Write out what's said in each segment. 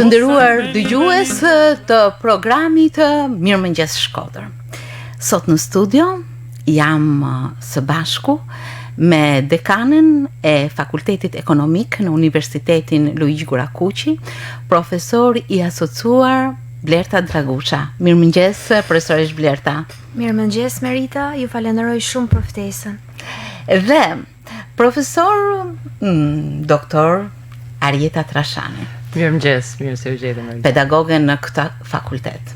Të nderuar dëgjues të programit Mirëmëngjes Shkodër. Sot në studio jam së bashku me dekanën e Fakultetit Ekonomik në Universitetin Luigi Gurakuqi, profesor i asociuar Blerta Dragusha. Mirëmëngjes, profesoresh Blerta. Mirëmëngjes Merita, ju falenderoj shumë për ftesën. Dhe profesor doktor Arjeta Trashani. Mirëmëngjes, mirë se u gjete Merita. Pedagoge në këtë fakultet.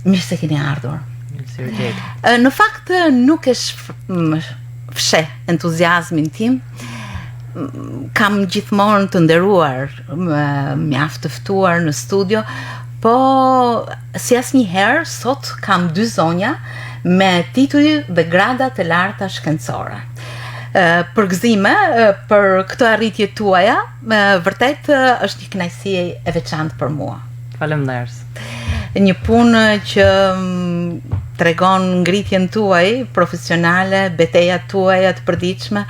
Mirë se keni ardhur. Mirë se u gjete. Në fakt nuk e fshe entuziazmin tim. Kam gjithmonë të nderuar, mjaft të ftuar në studio, po si asnjëherë sot kam dy zonja me tituj dhe grada të larta shkencore. Përgëzime për këtë arritje tuaja, vërtet është një kënaqësi e veçantë për mua. Faleminderit. Një punë që tregon ngritjen tuaj profesionale, betejat tuaja të përditshme,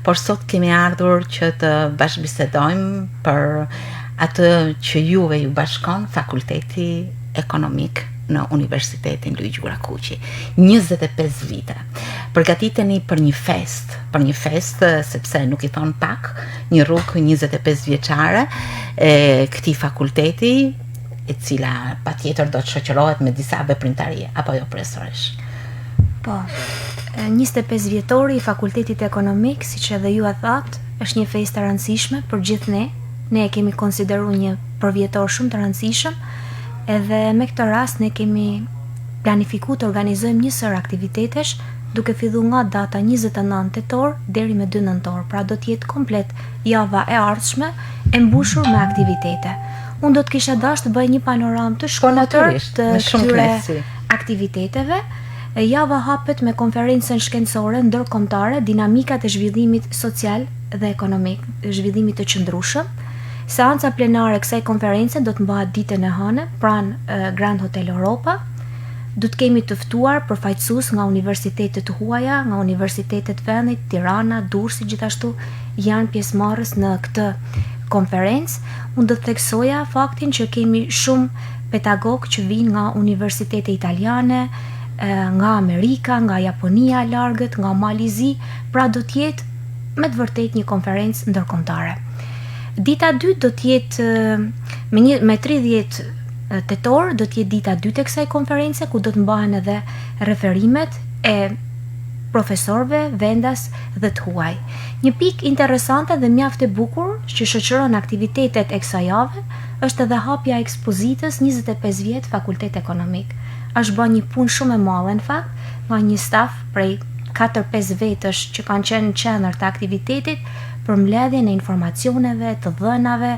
por sot kemi ardhur që të bashkëbisedojmë për atë që juve ju bashkon Fakulteti Ekonomik në Universitetin Luigi Gurakuqi. 25 vite. Përgatiteni për një fest, sepse nuk i thon pak, një rrugë 25 vjeçare e këtij fakulteti, e cila patjetër do të shoqërohet me disa veprimtari, apo jo profesoresh? Po, 25 vjetori i Fakultetit Ekonomik, siç edhe ju e thatë, është një festë e rëndësishme për gjithë ne. Ne e kemi konsideruar një përvjetor shumë të rëndësishëm, edhe me këtë rast ne kemi planifikuar të organizojmë një sër aktivitetesh, duke filluar nga data 29 tetor deri me 2 nëntor. Pra do të jetë komplet java e ardhshme e mbushur me aktivitete. Unë do të kisha dashur të bëj një panoramë të shkurtër të këtyre aktiviteteve. Java hapet me konferencën shkencore ndërkombëtare, dinamikat e zhvillimit social dhe ekonomik, zhvillimit të qëndrueshëm. Seanca plenare e kësaj konference do të mbahet ditën e hënë pranë Grand Hotel Europa. Do të kemi të ftuar përfaqësues nga universitetet të huaja, nga universitetet vendit, Tirana, Durrësi gjithashtu janë pjesëmarrës në këtë konferencë. Unë do të theksoja faktin që kemi shumë pedagog që vinë nga universitete italiane, nga Amerika, nga Japonia e largët, nga Malizi, pra do të jetë me të vërtetë një konferencë ndërkombëtare. Dita 2 do të jetë me 30 tetor, do të jetë dita 2 të kësaj konference, ku do të mbahen edhe referimet e profesorëve vendas dhe të huaj. Një pikë interesante dhe mjaft e bukur që shoqëron aktivitetet e kësaj jave është edhe hapja e ekspozitës 25 vjet Fakultet Ekonomik. Është bërë një punë shumë e madhe në fakt, nga një staf prej 4-5 vetësh që kanë qenë në qendër të aktivitetit për mbledhjen e informacioneve, të dhënave,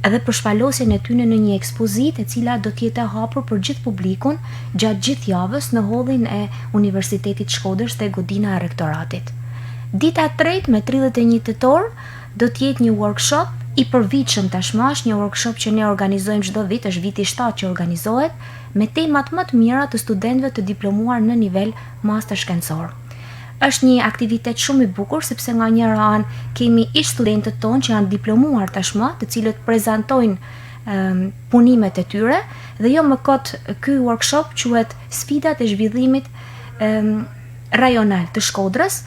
edhe për shpalosjen e tyre në një ekspozitë e cila do të jetë e hapur për gjithë publikun gjatë gjithë javës në hollin e Universitetit Shkodrës dhe godina e rektoratit. Dita 3 me 31 tetor do të jetë një workshop i përvitshëm tashmë, një workshop që ne organizojmë çdo vit, është viti 7 që organizohet, me temat më të mira të studentëve të diplomuar në nivel master shkencor. Është një aktivitet shumë i bukur, sepse nga njëra anë kemi ish studentët tonë që janë diplomuar tashmë, të cilët prezantojnë punimet e tyre, dhe jo më kot ky workshop quhet Sfidat e zhvillimit rajonal të Shkodrës.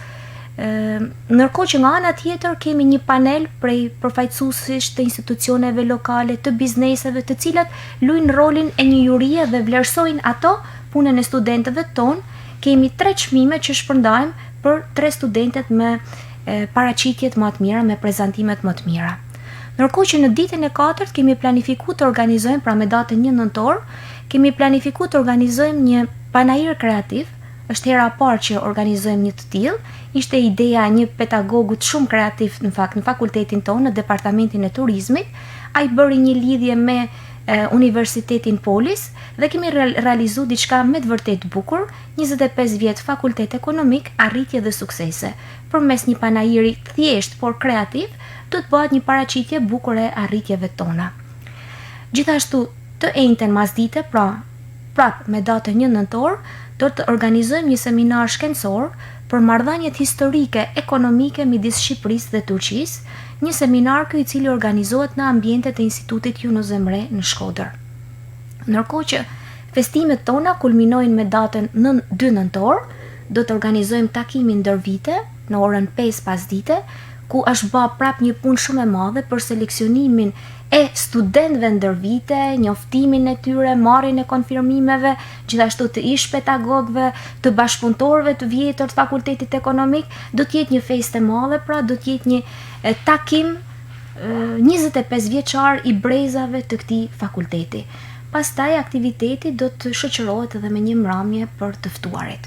Ndërkohë që nga ana tjetër kemi një panel prej përfaqësuesish të institucioneve lokale, të bizneseve, të cilat luajnë rolin e një jurie dhe vlerësojnë ato punën e studentëve tonë. Kemi 3 çmime që shpërndajmë për 3 studentet me paraqitjet më të mira, me prezantimet më të mira. Ndërkohë që në ditën e 4 kemi planifikuar të organizojmë, pra me datën 1 nëntor, kemi planifikuar të organizojmë një panair kreativ. Është hera e parë që organizojmë një të tillë. Ishte ideja e një pedagogut shumë kreativ në fakt në fakultetin tonë, në departamentin e turizmit. Ai bëri një lidhje me Universitetin Polis dhe kemi realizuar diçka me të vërtetë bukur, 25 vjet Fakultet Ekonomik, arritje dhe suksese. Përmes një panairi thjesht por kreativ, do të bëhet një paraqitje bukur e arritjeve tona. Gjithashtu, të njëjtën masdite, prap me datën 1 nëntor, do të organizojmë një seminar shkencor për marrëdhëniet historike ekonomike midis Shqipërisë dhe Turqisë, një seminar ky i cili organizohet në ambientet e Institutit Yunus Emre në Shkodër. Ndërkohë që festimet tona kulminojnë me datën 2 nëntor, do të organizojmë takimin ndër vite në orën 5 pasdite, ku është bë prap një punë shumë e madhe për seleksionimin e studentëve ndër vite, njoftimin e tyre, marrjen e konfirmimeve, gjithashtu të ish pedagogëve, të bashkëpunëtorëve të vjetër të Fakultetit Ekonomik. Do të jetë një festë e madhe, pra do të jetë një takim 25 vjeçar i brezave të këtij fakulteti. Pastaj aktiviteti do të shoqërohet edhe me një mramje për të ftuarit.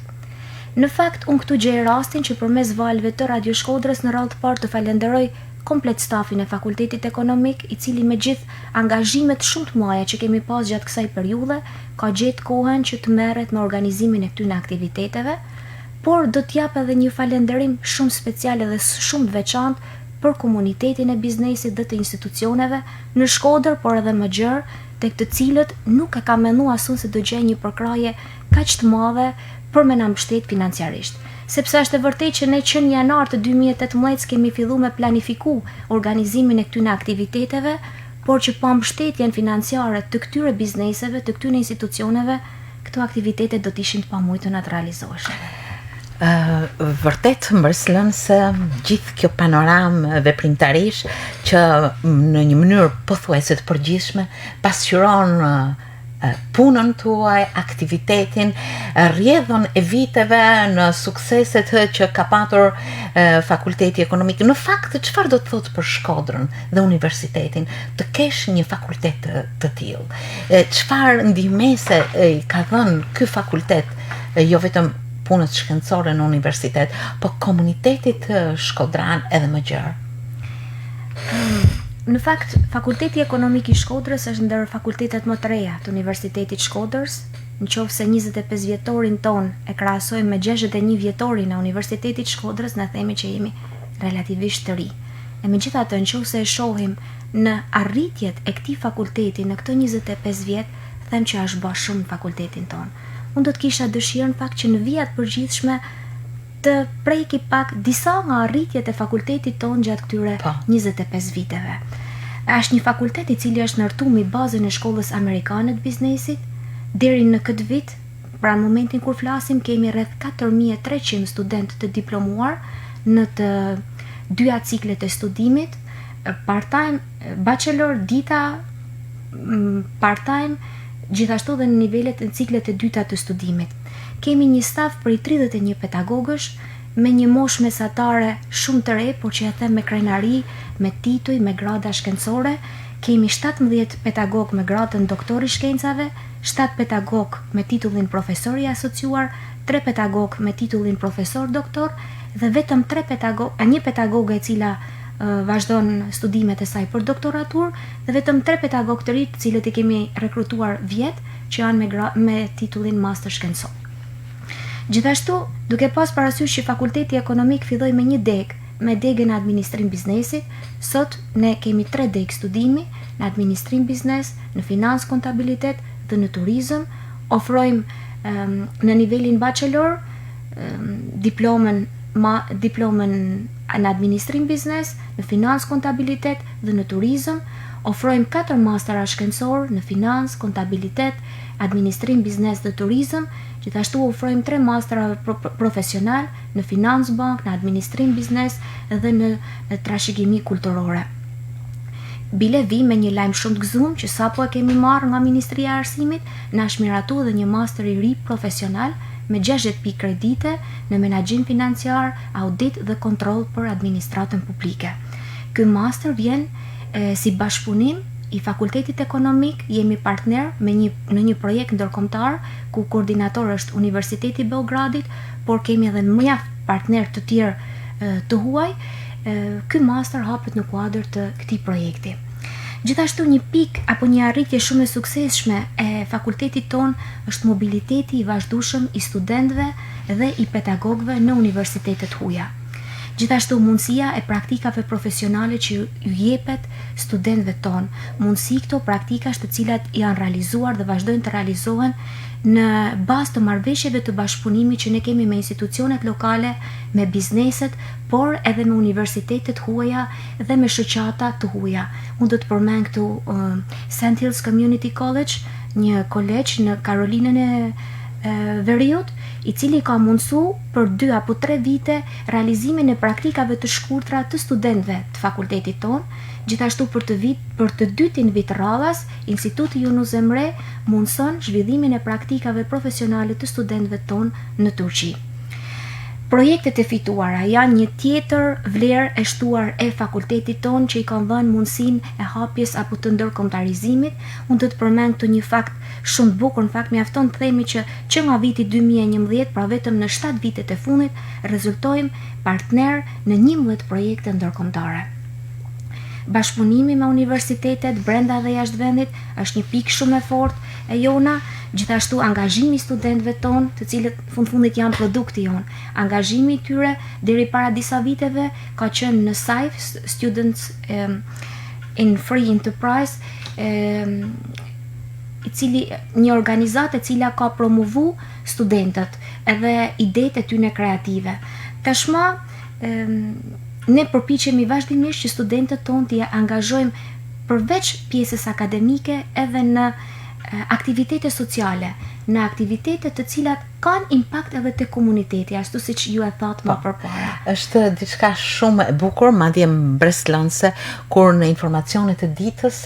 Në fakt, unë këtu gjej rastin që përmes valëve të Radio Shkodrës në radhë të parë të falenderoj komplet stafin e Fakultetit Ekonomik, i cili me gjithë angazhimet shumë të mëdha që kemi pas gjatë kësaj periudhe, ka gjetë kohën që të merret me organizimin e këtyre aktiviteteve, por do të jap edhe një falënderim shumë special dhe shumë të veçantë për komunitetin e biznesit dhe të institucioneve në Shkodër, por edhe më gjerë, tek të cilët nuk e ka menduar asun se do gjej një përkraje kaq të madhe për me na mbështet financiarisht. Sepse është e vërtetë që ne që në janar të 2018 kemi filluar me planifiku organizimin e këtyre aktiviteteve, por që pa mbështetjen financiare të këtyre bizneseve, të këtyre institucioneve, këto aktivitete do të ishin të pamujtuna të realizoheshin. Vërtet mbërslën se gjithë kjo panoramë veprimtarish që në një mënyrë pothuajse të përgjithshme pasqyron punën tuaj, aktivitetin, rrjedhën e viteve në sukseset që ka patur Fakulteti Ekonomik. Në fakt, çfarë do të thotë për Shkodrën dhe universitetin të kesh një fakultet të tillë? Çfarë ndihmëse ka dhënë ky fakultet, jo vetëm punës shkencore në universitet, po komunitetit shkodran edhe më gjerë? Në fakt, Fakulteti Ekonomik i Shkodrës është ndër fakultetet më të reja të Universitetit Shkodrës, nëse 25 vjetorin ton e krahasojmë me 61 vjetorin e Universitetit Shkodrës, ne themi që jemi relativisht të ri. E megjithatë, nëse e shohim në arritjet e këtij fakulteti në këto 25 vjet, them që është bërë shumë fakultetin ton. Unë do të kisha dëshirë në fakt që në vijat përgjithshme të preki pak disa nga arritjet e fakultetit ton gjatë këtyre 25 viteve. Është një fakultet i cili është ndërtuar mbi bazën e shkollës amerikane të biznesit. Deri në këtë vit, pra në momentin kur flasim, kemi rreth 4300 studentë të diplomuar në të dyja ciklet e studimit, part-time, bachelor, dita, part-time, gjithashtu dhe në nivelet e ciklet e dyta të studimit. Kemi një staf për 31 pedagogësh me një moshë mesatare shumë të re, por që e them me krenari, me tituj, me grada shkencore. Kemi 17 pedagog me gradën doktor i shkencave, 7 pedagog me titullin profesor i asociuar, 3 pedagog me titullin profesor doktor dhe vetëm një pedagoge e cila vazhdon studimet e saj për doktoratur dhe vetëm 3 pedagog të rinj të cilët i kemi rekrutuar vjet që janë me titullin master shkencor. Gjithashtu, duke pas parasysh që Fakulteti Ekonomik filloi me një degë, me degën e administrim biznesit, sot ne kemi 3 degë studimi në administrim biznes, në financë kontabilitet dhe në turizëm. Ofrojmë në nivelin bachelor diplomën në administrim biznes, në financë kontabilitet dhe në turizëm. Ofrojmë 4 mastera shkencor në financë, kontabilitet, administrim biznes dhe turizëm. Gjithashtu ofrojmë 3 mastera profesional në financë bank, në administrim biznes dhe në trashëgimi kulturore. Bile vi me një lajm shumë të gëzuar që sapo e kemi marrë nga Ministria e Arsimit, na është miratuar dhe një master i ri profesional me 60 pikë kredite në menaxhim financiar, audit dhe kontroll për administratën publike. Ky master vjen si bashkëpunim i Fakultetit Ekonomik. Jemi partner në një projekt ndërkombëtar ku koordinator është Universiteti i Beogradit, por kemi edhe mjaft partner të tjerë të huaj. Ky master hapet në kuadër të këtij projekti. Gjithashtu një pikë apo një arritje shumë e suksesshme e fakultetit ton është mobiliteti i vazhdueshëm i studentëve dhe i pedagogëve në universitetet huaja. Gjithashtu mundësia e praktikave profesionale që ju jepet studentëve tonë. Mundësi këto praktikash të cilat janë realizuar dhe vazhdojnë të realizohen në bazë të marrëveshjeve të bashkëpunimit që ne kemi me institucionet lokale, me bizneset, por edhe me universitetet huaja dhe me shoqata të huaja. Unë do të përmend këtu St. Hills Community College, një kolegj në Karolinën e Veriut, i cili ka mundësu për 2 apo 3 vite realizimin e praktikave të shkurtra të studentëve të fakultetit tonë. Gjithashtu për të dytin vit radhas, Instituti Yunus Emre mundson zhvillimin e praktikave profesionale të studentëve tonë në Turqi. Projektet e fituara janë një tjetër vlerë e shtuar e fakultetit tonë që i kanë dhënë mundësinë e hapjes apo të ndërkombëtarizimit. Unë do të përmend këtu një fakt shumë të bukur, në fakt mjafton të themi që nga viti 2011, pra vetëm në 7 vitet e fundit, rezultojmë partner në 11 projekte ndërkombëtare. Bashkëpunimi me universitetet brenda dhe jashtë vendit është një pikë shumë e fortë e jona. Gjithashtu angazhimi i studentëve tonë, të cilët fundit janë produkti jonë. Angazhimi i tyre deri para disa viteve ka qenë në SAIF, Students in Free Enterprise, një organizatë e cila ka promovu studentët edhe idetë e tyre kreative. Tashmë ne përpiqemi vazhdimisht që studentët tonë t'i angazhojmë përveç pjesës akademike edhe në aktivitete sociale, në aktivitete të cilat kanë impakt edhe te komuniteti, ashtu siç ju e thatë më përpara. Është diçka shumë e bukur, madje mbreslënse, kur në informacionet e ditës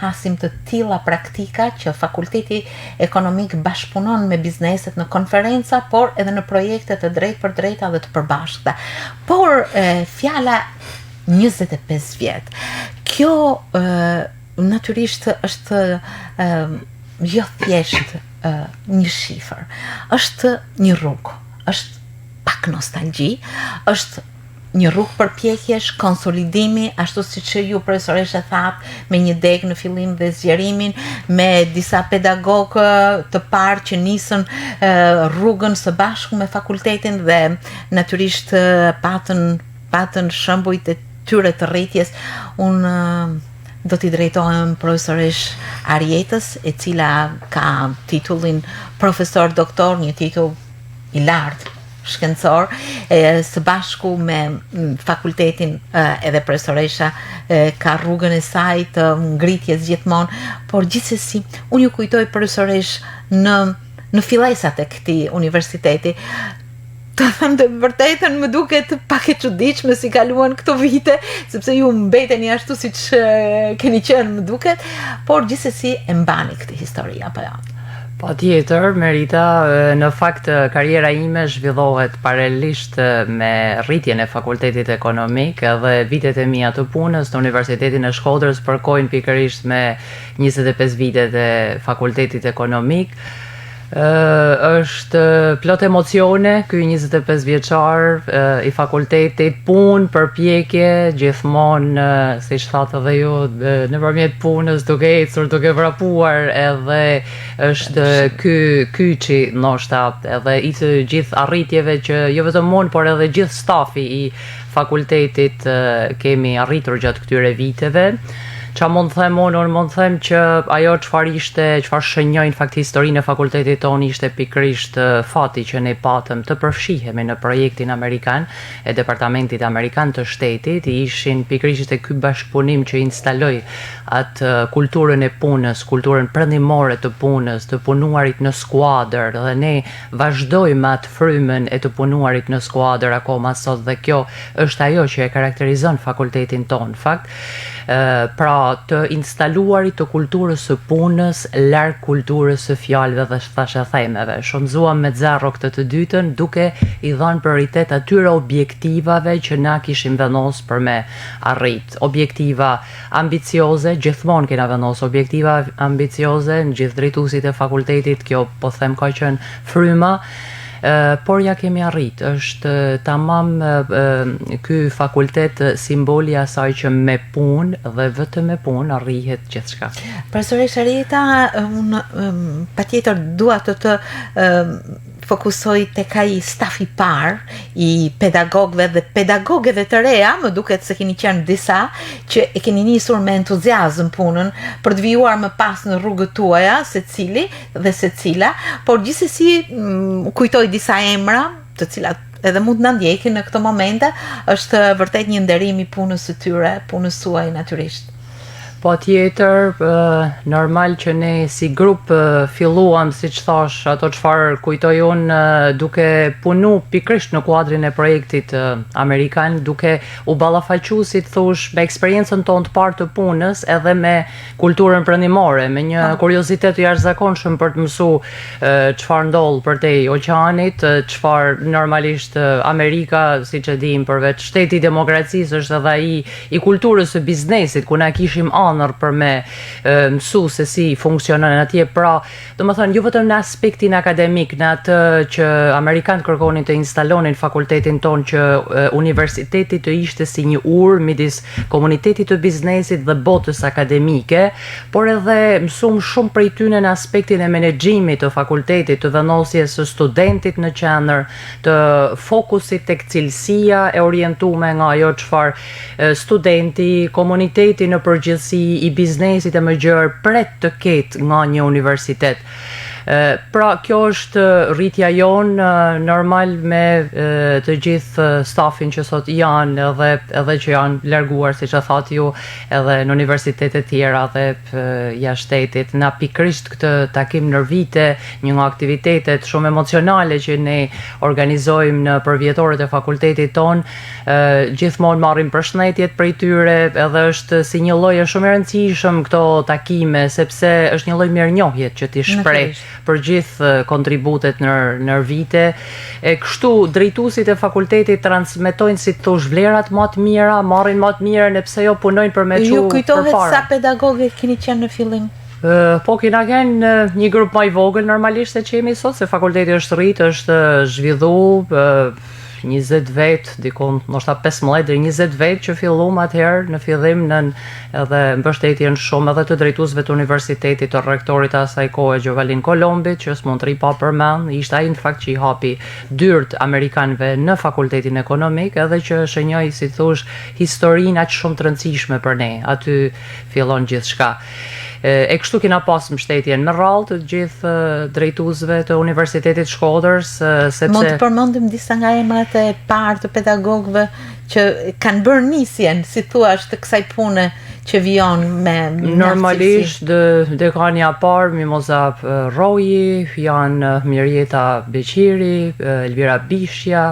hasim të tilla praktika që Fakulteti Ekonomik bashkëpunon me bizneset në konferenca, por edhe në projekte të drejtë për drejta dhe të përbashkëta. Por fjala 25 vjet. Kjo natyrisht është jo thjesht një shifër, është një rrugë, është pak nostalgji, është një rrugë përpjekjesh, konsolidimi, ashtu siç ju profesoresha thatë, me një deg në fillim dhe zgjerimin, me disa pedagogë të parë që nisën rrugën së bashku me fakultetin dhe natyrisht patën shembujt e tyre të rritjes. Unë do t'i drejtohem profesoresh Arietës, e cila ka titullin profesor doktor, një titull i lartë shkencor, së bashku me fakultetin edhe profesoresha ka rrugën e saj të ngritjes gjithmonë, por gjithsesi unë ju kujtoj profesoresh në fillesat e këtij universiteti. Të them të vërtetën, më duket pak e çuditshme si kaluan këto vite, sepse ju mbeteni ashtu siç keni qenë, më duket, por gjithsesi e mbani këtë histori apo jo? Patjetër, Merita, në fakt karriera ime zhvillohet paralelisht me rritjen e Fakultetit Ekonomik dhe vitet e mia të punës në Universitetin e Shkodrës përkojnë pikërisht me 25 vitet e Fakultetit Ekonomik. Është plot emocione ky 25 vjeçar i fakultetit, punë, përpjekje, gjithmonë, siç thatë edhe ju, nëpërmjet punës, duke ecur, duke vrapuar, edhe është ky kyçi ndoshta edhe i të gjithë arritjeve që jo vetëm unë, por edhe gjithë stafi i fakultetit kemi arritur gjatë këtyre viteve. Qa mund të them unë mund të them që ajo çfarë shënjojnë fakt historinë e fakultetit tonë ishte pikërisht fati që ne patëm të përfshihemi në projektin amerikan e Departamentit Amerikan të Shtetit. Ishin pikërisht ky bashkëpunim që instaloi atë kulturën e punës, kulturën perëndimore të punës, të punuarit në skuadër, dhe ne vazhdojmë atë frymën e të punuarit në skuadër akoma sot, dhe kjo është ajo që e karakterizon fakultetin tonë. Fakt, pra të instaluarit të kulturës së punës larg kulturës së fjalëve dhe thashëthemeve. Shonzuam me zero këtë të dytën, duke i dhënë prioritet atyre objektivave që na kishim vendosur për me arrit. Objektiva ambicioze, gjithmonë kena vendosur objektiva ambicioze në gjithë drejtuesit e fakultetit, kjo po them ka qenë fryma. Por ja kemi arrit, është tamam ky fakultet simboli asaj që me punë dhe vetëm me punë arrihet gjithçka. Profesoresha Arieta, unë patjetër dua të fokusoj tek ai staf i parë i pedagogëve dhe pedagogëve të reja, më duket se keni qenë disa që e keni nisur me entuziazëm punën për të vijuar më pas në rrugët tuaja, secili dhe secila, por gjithsesi kujtoj disa emra, të cilat edhe mund na ndjekin në këto momente, është vërtet një nderim i punës së tyre, punës suaj natyrisht. Po tjetër, normal që ne si grup filluam, si që thash, ato çfarë kujtoj unë duke punu pikrisht në kuadrin e projektit amerikan, duke u ballafaqu, si të thush, me eksperiencën tonë të parë të punës, edhe me kulturën perëndimore, me një kuriozitet të jashtëzakonshëm për të mësu çfarë ndodh përtej oqeanit, çfarë normalisht Amerika, siç e dim, përveç shteti i demokracisë, është edhe ai i kulturës së biznesit, ku na kishim për me mësu se si funksionon atje, pra do më thënë, ju vetëm në aspektin akademik, në atë që Amerikanët kërkonin të instalonin fakultetin ton, që universiteti të ishte si një urë midis komunitetit të biznesit dhe botës akademike, por edhe mësum shumë prej tyne në aspektin e menaxhimit të fakultetit, të vendosjes së studentit në qendër, të fokusit tek cilësia e orientuar nga ajo çfarë studenti, komuniteti në përgjithësi i biznesit e më gjërë pret të ketë nga një universitet. Pra kjo është rritja jonë normal me të gjithë stafin që sot janë edhe që janë larguar, si që thatë ju, edhe në universitetet tjera dhe jashtë shtetit. Na pikrisht këtë takim në vite, një nga aktivitetet shumë emocionale që ne organizojmë në përvjetorët e fakultetit ton, gjithmonë marrim përshëndetjet prej tyre, edhe është si një lloj shumë e rëndësishëm këto takime, sepse është një lloj mirënjohje që ti shpreh për gjithë kontributet në vite. E kështu drejtuesit e fakultetit transmetojnë, si të thush, vlerat më të mira, marrin më të mirën, e pse jo punojnë për me çu. Ju kujtohet sa pedagogë keni qenë në fillim? Po kena qenë një grup më i vogël normalisht se që jemi sot, se fakulteti është rrit, është zhvillu 20 vet, dikon ndoshta 15 deri 20 vet që filluam atëherë në fillim edhe mbështetjen shumë edhe të drejtuesve të universitetit, të rektorit të asaj kohe Gjovalin Kolombit, që s'mund të ri pa përmend, ishte ai në fakt që i hapi dyert amerikanëve në fakultetin ekonomik, edhe që shënjoi, si thosh, historinë aq shumë të rëndësishme për ne. Aty fillon gjithçka. E kështu kena pas mbështetjen me radhë të gjithë drejtuesve të Universitetit Shkodrës, sepse mund të përmendim disa nga emrat e parë të pedagogëve që kanë bërë nisjen, si thua, të kësaj pune që vijon me normalisht dekania parë, Mimoza Roji, janë Mirjeta Beqiri, Elvira Bishja,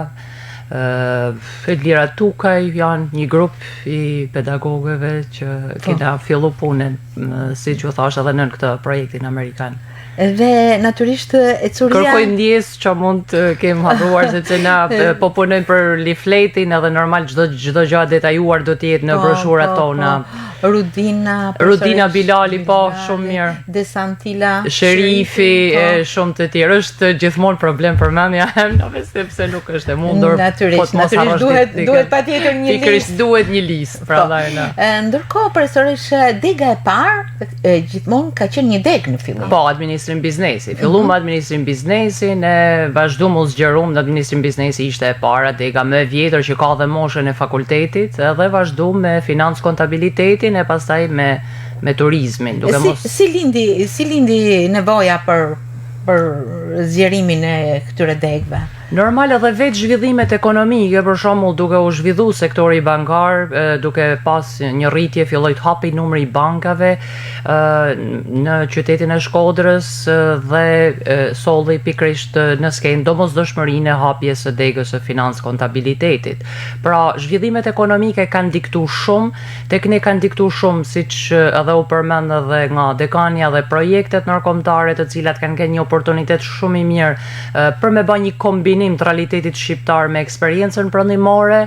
Elvira Tukaj, janë një grup i pedagogëve që kena fillu punën, si që thash, edhe në këtë projektin amerikan. Dhe natyrisht Ecuria kërkoj ndjes që mund të kem harruar, sepse na po punojmë për leafletin, edhe normal çdo gjë detajuar do të jetë në broshurat tona. Rudina Bilali, po, shumë mirë. Desantila Sherifi, shumë të tjerë. Është gjithmonë problem për mëmja emnave, sepse nuk është e mundur. Natyrisht duhet patjetër një listë. Pikërisht duhet një listë, prandaj na. Ndërkohë profesorish, dega e parë gjithmonë ka qenë një degë në fillim. Po, administrim biznesi. Fillum administrim biznesin, e vazhduam u zgjerum në administrim biznesi, ishte e para, dega më e vjetër që ka dhe moshën e fakultetit, edhe vazhduam me financë kontabilitetin e pastaj me turizmin. Si lindi nevoja për zgjerimin e këtyre degëve? Normal edhe vetë zhvillimet ekonomike, për shembull, duke u zhvillu sektori bankar, duke pas një rritje, filloi të hapi numri i bankave në qytetin e Shkodrës dhe solli pikërisht në skenë domosdoshmërinë e hapjes së degës së financë kontabilitetit. Pra, zhvillimet ekonomike kanë diktuar shumë, tek ne kanë diktuar shumë, siç edhe u përmend edhe nga dekania dhe projektet ndërkombëtare, të cilat kanë qenë një oportunitet shumë i mirë për me bërë një kombinim të realitetit shqiptar me eksperiencën perëndimore,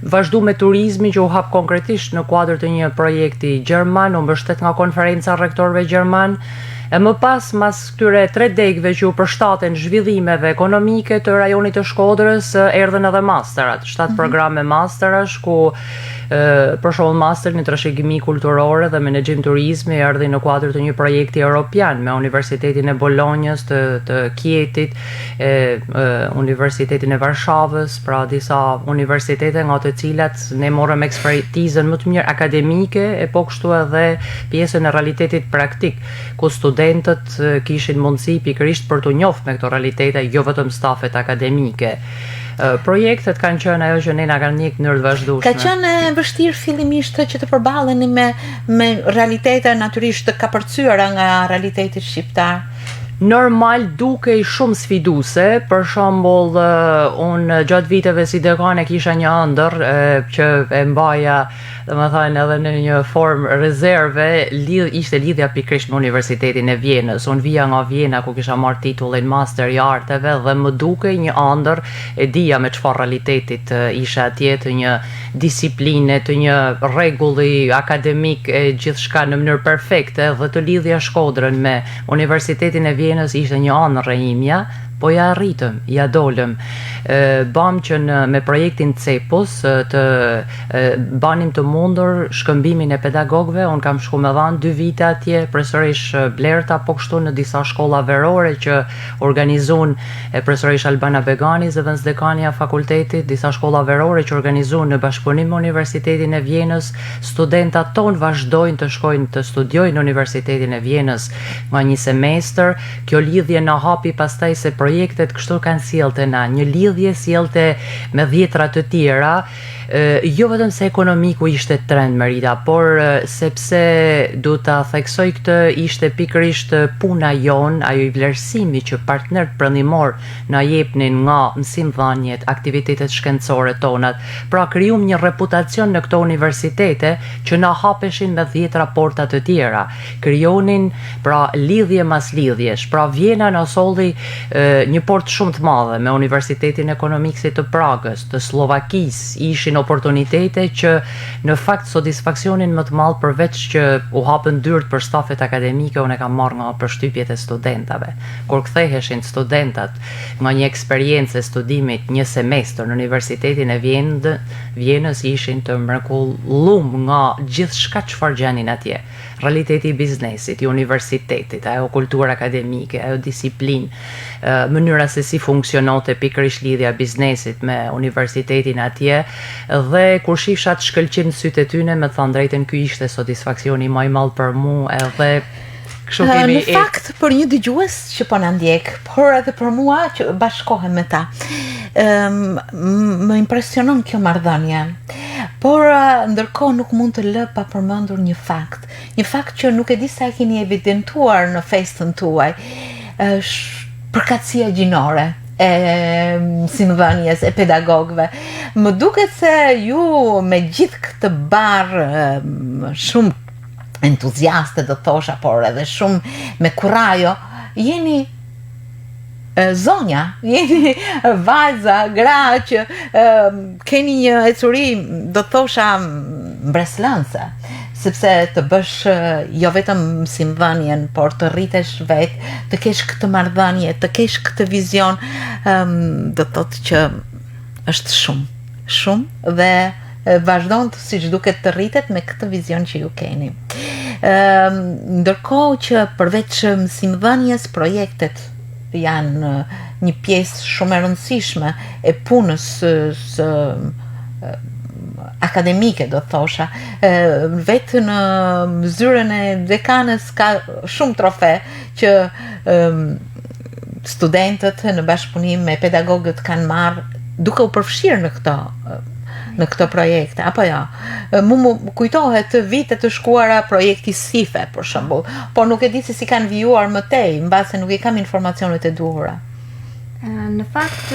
vazhdu me turizmi që u hap konkretisht në kuadër të një projekti gjerman, u mbështet nga konferenca rektorëve gjerman. E më pas këtyre 3 degëve që u përshtaten zhvillimeve ekonomike të rajonit të Shkodrës, erdhen edhe masterat, 7 programe masterash, ku për shembull master në trashëgimi kulturore dhe menaxhim turizmi erdhi në kuadër të një projekti evropian me Universitetin e Bolonjës, të Kietit, Universitetin e Varshavës, pra disa universitete nga të cilat ne morëm ekspertizën më të mirë akademike e po kështu edhe pjesën e realitetit praktik, ku studentët kishin mundësi pikërisht për të njohur me këto realitete, jo vetëm stafet akademike. Projektet kanë qenë ajo që ne na kanë njëkë në mënyrë të vazhdueshme. Ka qenë vështirë fillimisht që të përballeni me realitete natyrisht të kapërcyera nga realiteti shqiptar. Normal dukej shumë sfiduese, për shembull unë gjatë viteve si dekane kisha një ëndër që e mbaja, domethënë edhe në një formë rezerve, ishte lidhja pikërisht me Universitetin e Vjenës. Unë vija nga Vjena ku kisha marrë titullin master i arteve dhe më dukej një ëndër, e dija me çfarë realitetit isha atje, të një disipline, të një rregulli akademik e gjithçka në mënyrë perfekte, dhe të lidhja Shkodrën me Universitetin e Vjenës ishte një ëndër e imja, po ja arritëm, ja dolëm. Bam që me projektin Cepos të banim të mundur shkëmbimin e pedagogëve. Unë kam shku me dhanë 2 vite atje, përsërish Blerta, po kështu në disa shkolla verore që organizun përsërish Albana Begani, zëvendësdekania fakultetit, disa shkolla verore që organizun në bashkëpunim me Universitetin e Vjenës. Studentat tonë vazhdojnë të shkojnë të studiojnë në Universitetin e Vjenës nga një semestër. Kjo lidhje na hapi pastaj se projektet kështu kanë sjellte na një lidhje sjellte me 10 të tjera, jo vetëm se ekonomiku ishte trend Merita, por sepse du ta theksoj këtë, ishte pikërisht puna jon, ajo i vlerësimi që partnerët brendimor na jepnin nga mësimdhëniet, aktivitetet shkencore tonat. Pra krijuam një reputacion në këto universitete që na hapeshin me 10 porta të tjera. Krijonin pra lidhje mas lidhjesh. Pra Vjena na solli një port shumë të madhe me Universitetin Ekonomik si të Pragës, të Slovakisë, ishin oportunitete që në fakt satisfaksionin më të madh, përveç që u hapën dyert për stafet akademike, unë e kam marrë nga përshtypjet e studentave. Kur ktheheshin studentat nga një eksperiencë e studimit një semestër në Universitetin e Vjenës, ishin të mrekulluar nga gjithçka çfarë gjanin atje. Realiteti i biznesit, i universitetit, ajo kultura akademike, ajo disiplinë, mënyra se si funksiononte pikërisht lidhja e biznesit me universitetin atje, dhe kur shifsha të shkëlqim në sytë e tyne, me thënë drejtën, ky ishte satisfaksioni më i madh për mua, edhe kështu kemi. Në fakt për një dëgjues që po na ndjek, por edhe për mua që bashkohem me ta, më impresionon kjo marrëdhënie. Por ndërkohë nuk mund të lë pa përmendur një fakt që nuk e di sa e keni evidentuar në festën tuaj, përkatësia gjinore e mësimdhënies, e pedagogëve. Më duket se ju me gjithë këtë barë shumë entuziaste, do thosha, por edhe shumë me kurajo, jeni zonja, jeni vajza, gra që keni një ecuri, do thosha, mbreslënse, sepse të bësh jo vetëm mësimdhënien, por të rritesh vetë, të kesh këtë marrëdhënie, të kesh këtë vizion, do thotë që është shumë dhe vazhdon siç duket të rritet me këtë vizion që ju keni. Ndërkohë që përveç mësimdhënies, projektet janë një pjesë shumë e rëndësishme e punës së akademike, do thosha. Vetë në zyrën e dekanës ka shumë trofe që studentët në bashkëpunim me pedagogët kanë marrë duke u përfshirë në këto projekte, apo jo? Mu kujtohet vitet të shkuara projekti SIFE, për shembull, por nuk e di se si kanë vijuar më tej, mbase nuk i kam informacionet e duhura. Në fakt,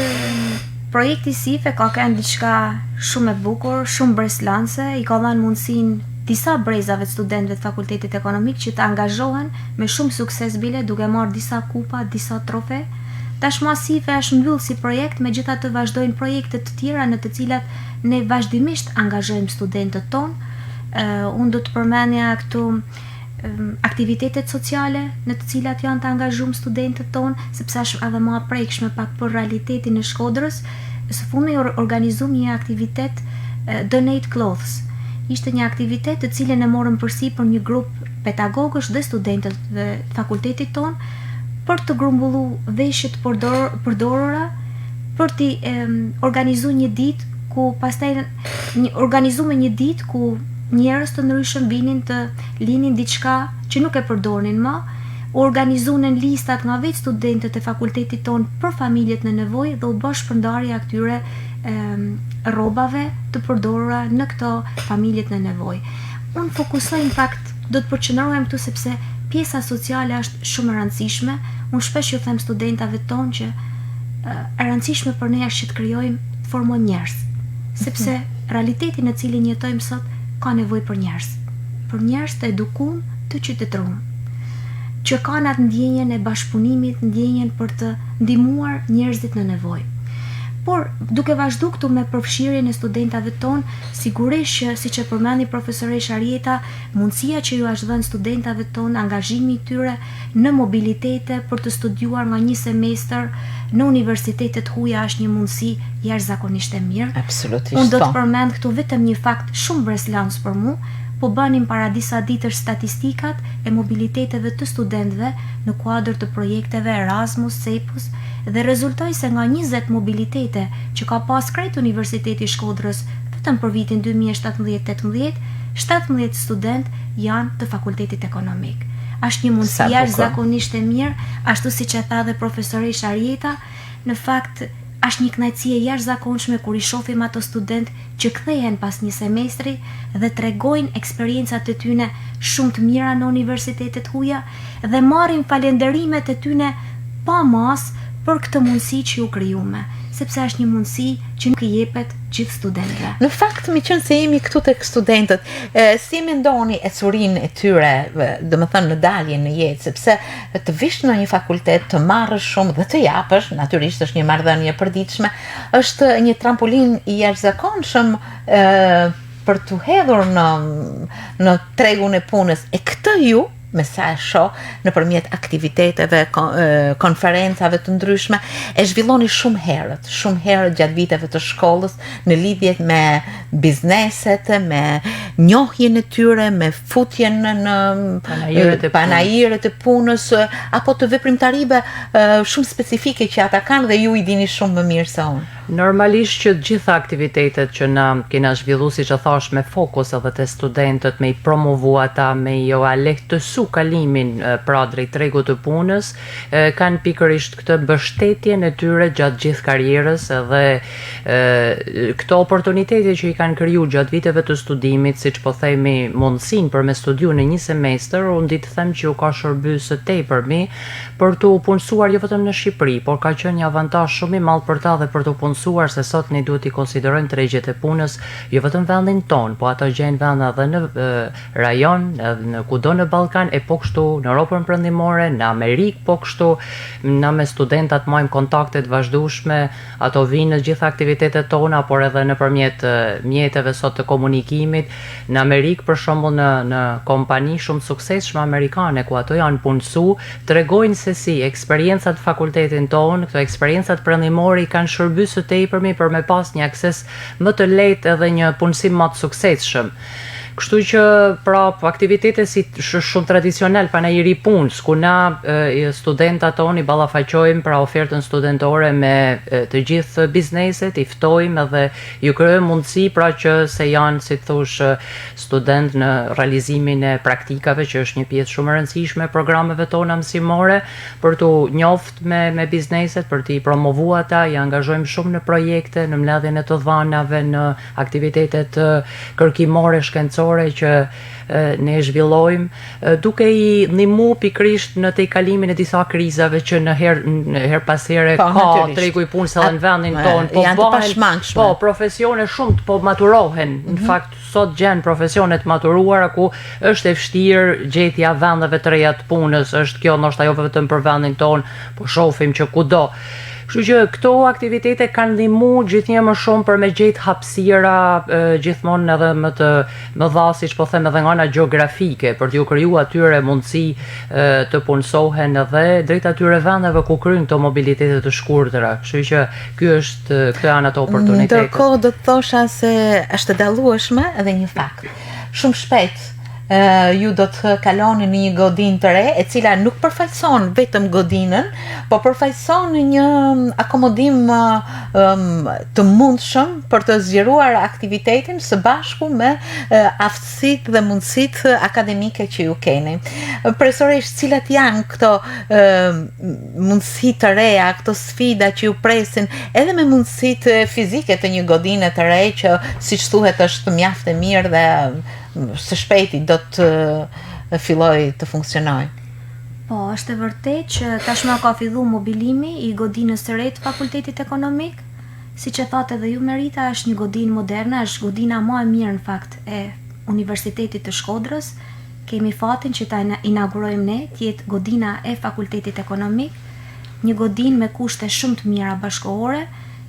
projekti SIFE ka qenë diçka shumë e bukur, shumë breslënse, i ka dhënë mundësinë disa brezave të studentëve të Fakultetit Ekonomik që të angazhohen me shumë sukses bile, duke marrë disa kupa, disa trofe. Tashmë SIFE është mbyll si projekt, megjithatë vazhdojnë projekte të tjera në të cilat ne vazhdimisht angazhojmë studentët tonë. Unë do të përmendja këtu aktivitetet sociale në të cilat janë të angazhuar studentët tonë, sepse është edhe më e prekshme pak për realitetin e Shkodrës. Së fundi organizuam një aktivitet Donate Clothes, ishte një aktivitet të cilën e morëm përsipër një grup pedagogësh dhe studentët dhe fakultetit ton për të grumbullu veshjet përdorura, për të organizuar një ditë ku pastaj organizuar një ditë ku njerëz të ndryshëm vinin të linin diçka që nuk e përdornin më, organizuan listat nga vetë studentët e fakultetit ton për familjet në nevojë dhe u bë shpërndarja këtyre rrobave të përdorura në këto familjet në nevojë. Unë fokusoj në fakt do të përqendrohem këtu sepse pjesa sociale është shumë e rëndësishme. Unë shpesh ju them studentave tonë që e rëndësishme për ne është që të krijojmë, të formojmë njerëz, sepse realiteti në cilin jetojmë sot ka nevojë për njerëz të edukuar, të qytetëruar, që kanë atë ndjenjen e bashkëpunimit, ndjenjen për të ndihmuar njerëzit në nevojë. Por, duke vazhdu këtu me përfshirjen e studentave tonë, sigurisht që, siç e përmendi profesoresha Arieta, mundësia që ju është dhënë studentave tonë, angazhimi i tyre në mobilitete për të studiuar nga një semestër në universitetet huaja është një mundësi jashtëzakonisht e mirë. Absolutisht. Unë do të përmend këtu vetëm një fakt shumë breslans për mua, po bënim para disa ditësh statistikat e mobiliteteve të studentëve në kuadër të projekteve Erasmus, Cepus, dhe rezultoi se nga 20 mobilitete që ka pas krejt Universiteti i Shkodrës vetëm për vitin 2017-18, 17 student janë të fakultetit ekonomik. Është një mundësi jashtëzakonisht e mirë, ashtu siç e tha dhe profesoresha Arieta, në fakt është një kënaqësi e jashtëzakonshme kur i shohim ato student që kthehen pas një semestri dhe tregojnë eksperiencat e tyre shumë të mira në universitetet huaja dhe marrin falënderimet e tyre pa mas për këtë mundësi që ju krijuame, sepse është një mundësi që nuk i jepet gjithë studentëve. Në fakt, mi qenë se jemi këtu tek studentët, si mendoni ecurinë e tyre, domethënë në daljen në jetë, sepse të vish në një fakultet, të marrësh shumë dhe të japësh, natyrisht është një marrëdhënie e përditshme, është një trampolin i jashtëzakonshëm për të hedhur në tregun e punës. E këtë ju me sa e shoh nëpërmjet aktiviteteve, konferencave të ndryshme, e zhvilloni shumë herët gjatë viteve të shkollës në lidhje me bizneset, me njohjen e tyre, me futjen në panajiret e punës, apo të veprimtarive shumë specifike që ata kanë dhe ju i dini shumë më mirë se unë. Normalisht që gjitha aktivitetet që na kena zhvillu, siç e thash, me fokus edhe te studentët, me i promovu ata, me jo lehtësu kalimin pra drejt tregut të punës, kanë pikërisht këtë mbështetjen e tyre gjatë gjithë karrierës edhe këto oportunitete që i kanë kriju gjatë viteve të studimit, siç po themi mundësinë për me studiu në një semestër, unë di të them që u ka shërbyer së tepërmi për të punësuar jo vetëm në Shqipëri, por ka qenë një avantazh shumë i madh për ta dhe për të punësuar, se sot ne duhet i konsiderojmë tregjet e punës jo vetëm vendin ton, po ato gjejnë vende edhe në rajon, në kudo në Ballkan, e po kështu në Europën Perëndimore, në Amerikë, po kështu na me studentat majmë kontakte të vazhdueshme, ato vinë në gjitha aktivitetet tona, por edhe nëpërmjet mjeteve sot të komunikimit. Në Amerikë, për shembull, në kompani shumë suksesshme amerikane ku ato janë punësu, tregojnë se si eksperiencat fakultetin ton, këto eksperiencat perëndimore i kanë shërbyer së tepërmi për me pas një akses më të lehtë edhe një punësim më të suksesshëm. Kështu që pra aktivitete si shumë tradicional panajiri punës, ku na studentat tonë i ballafaqojmë pra ofertën studentore me të gjithë bizneset, i ftojmë edhe ju krijojmë mundësi pra që se janë, si thosh, student në realizimin e praktikave, që është një pjesë shumë e rëndësishme e programeve tona mësimore, për të njoftë me bizneset, për t'i promovuar ata, i angazhojmë shumë në projekte, në mbledhjen e të dhanave, në aktivitetet kërkimore shkencore që ne zhvillojmë, duke i ndihmu pikërisht në te kalimin e disa krizave që në her pas here ka tregu i punës edhe në vendin tonë, po bëhen profesione shumë po maturohen. Në fakt sot gjen profesione të maturuara ku është e vështirë gjetja vendeve të reja të punës, është kjo ndoshta jo vetëm për vendin tonë, po shohim që kudo. Kështu që këto aktivitete kanë ndihmuar gjithnjë më shumë për me gjetë hapësira gjithmonë edhe më dha, siç po them, edhe nga ana gjeografike, për t'ju krijuar atyre mundësi të punësohen edhe drejt atyre vendeve ku kryejnë këto mobilitete të shkurtra. Kështu që ky është këtë janë ato oportunitete. Ndërkohë do të thosha se është e dallueshme edhe një fakt. Shumë shpejt ju do të kaloni në një godinë të re, e cila nuk përfaqëson vetëm godinën, po përfaqëson një akomodim të mundshëm për të zgjeruar aktivitetin së bashku me aftësitë dhe mundësitë akademike që ju keni. Profesoresh, cilat janë këto mundësi të reja, këto sfida që ju presin, edhe me mundësitë fizike të një godine të re që, siç thuhet, është mjaft e mirë dhe së shpejti do të filloj të funksionoj. Po, është e vërtet që tashmë ka filluar mobilimi i godinës së re të Fakultetit Ekonomik. Siç e thotë edhe ju, Merita, është një godinë moderne, është godina më e mirë në fakt e Universitetit të Shkodrës. Kemi fatin që ta inaugurojmë ne, të jetë godina e Fakultetit Ekonomik, një godinë me kushte shumë të mira bashkëkohore,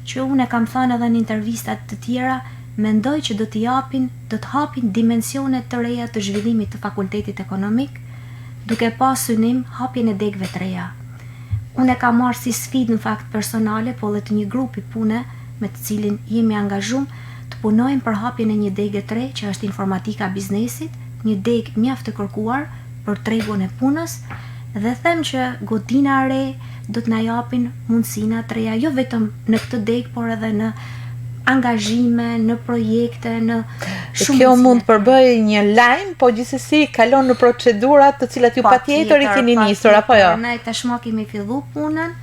që unë e kam thënë edhe në intervistat të tjera, mendoj që do të hapin dimensione të reja të zhvillimit të Fakultetit Ekonomik, duke pas synim hapjen e degëve të reja. Unë e kam marrë si sfidë në fakt personale, po edhe të një grupi pune me të cilin jemi angazhuar të punojmë për hapjen e një degë të re, që është informatika biznesit, një degë mjaft të kërkuar për tregun e punës, dhe them që godina e re do të na japin mundësina të reja, jo vetëm në këtë degë, por edhe në angazhime, në projekte, në shumë. Kjo mund të përbëj një lajm, po gjithsesi kalon në procedurat të cilat ju patjetër i keni nisur, apo jo? Ne tashmë kemi filluar punën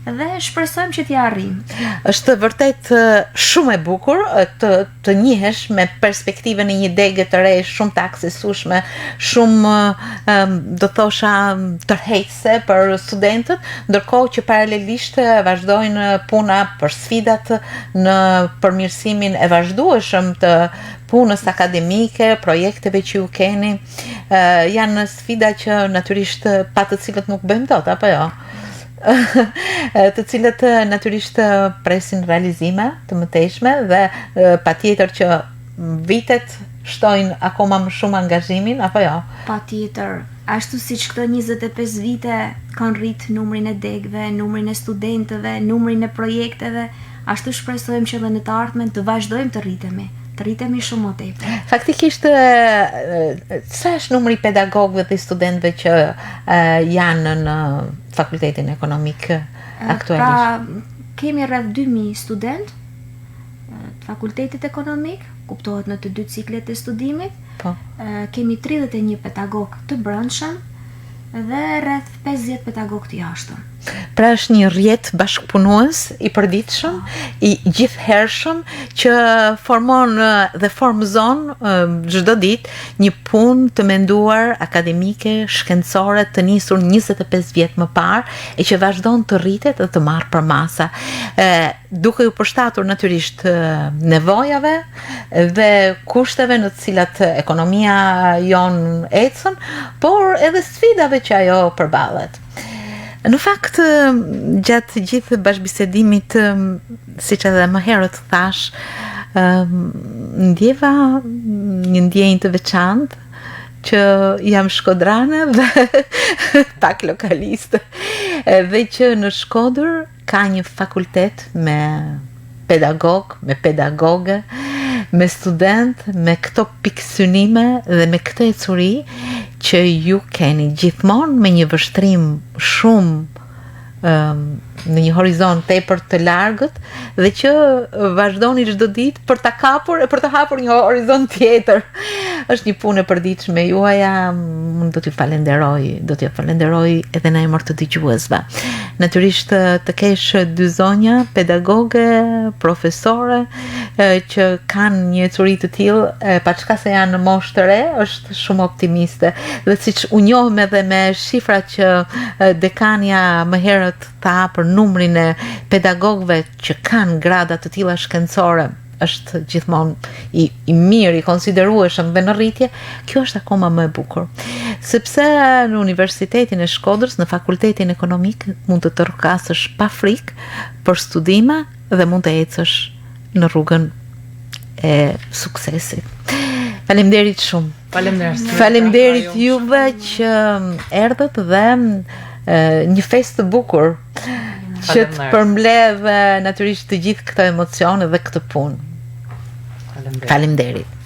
dhe shpresojmë që t'ja arrijmë. Është vërtet shumë e bukur të njihesh me perspektivën e një degë të re, shumë të aksesueshme, shumë do thosha tërheqëse për studentët, ndërkohë që paralelisht vazhdojnë puna për sfidat në përmirësimin e vazhdueshëm të punës akademike, projekteve që ju keni, janë sfida që natyrisht pa të cilët nuk bëjmë dot, apo jo? Të cilët natyrisht presin realizime të mëtejshme dhe patjetër që vitet shtojnë akoma më shumë angazhimin, apo jo? Patjetër. Ashtu siç këto 25 vite kanë rrit numrin e degëve, numrin e studentëve, numrin e projekteve, ashtu shpresojmë që edhe në të ardhmen të vazhdojmë të rritemi shumë më tepër. Faktikisht, sa është numri i pedagogëve dhe studentëve që janë në Fakultetin Ekonomik aktualisht? Pra, kemi rreth 2000 student të Fakultetit Ekonomik, kuptohet në të dy ciklet e studimit. Po. Kemi 31 pedagog të brendshëm dhe rreth 50 pedagog të jashtëm. Pra është një rrjet bashkëpunues i përditshëm, i gjithhershëm, që formon dhe formëzon çdo ditë një punë të menduar akademike, shkencore, të nisur 25 vjet më parë e që vazhdon të rritet dhe të marrë për masa, duke u përshtatur natyrisht nevojave dhe kushteve në të cilat ekonomia jon ecën, por edhe sfidave që ajo përballet. Në fakt, gjatë gjithë bashkëbisedimit, siç edhe më herët thash, ndjeva një ndjenjë të veçantë që jam shkodrane dhe pak lokaliste, dhe që në Shkodër ka një fakultet me pedagog, me pedagoge, me student, me këto pikësynime dhe me këtë ecuri që ju keni gjithmonë me një vështrim shumë në një horizont tepër të largët dhe që vazhdoni çdo ditë për ta kapur e për të hapur një horizont tjetër. Është një punë e përditshme juaja, unë do t'ju falenderoj edhe në emër të dëgjuesve. Natyrisht të kesh dy zonja pedagoge, profesore që kanë një ecuri të tillë, paçka se janë në moshë të re, është shumë optimiste. Dhe siç u njohëm edhe me shifrat që dekania më herët tha për numrin e pedagogëve që kanë grada të tilla shkencore është gjithmonë i mirë, i konsiderueshëm dhe në rritje, kjo është akoma më e bukur. Sepse në Universitetin e Shkodrës, në Fakultetin Ekonomik, mund të rrokasësh pa frikë për studime dhe mund të ecësh në rrugën e suksesit. Faleminderit shumë. Faleminderit juve që erdhët dhe një festë të bukur që të përmbledh natyrisht të gjithë këto emocione dhe këtë punë. Faleminderit.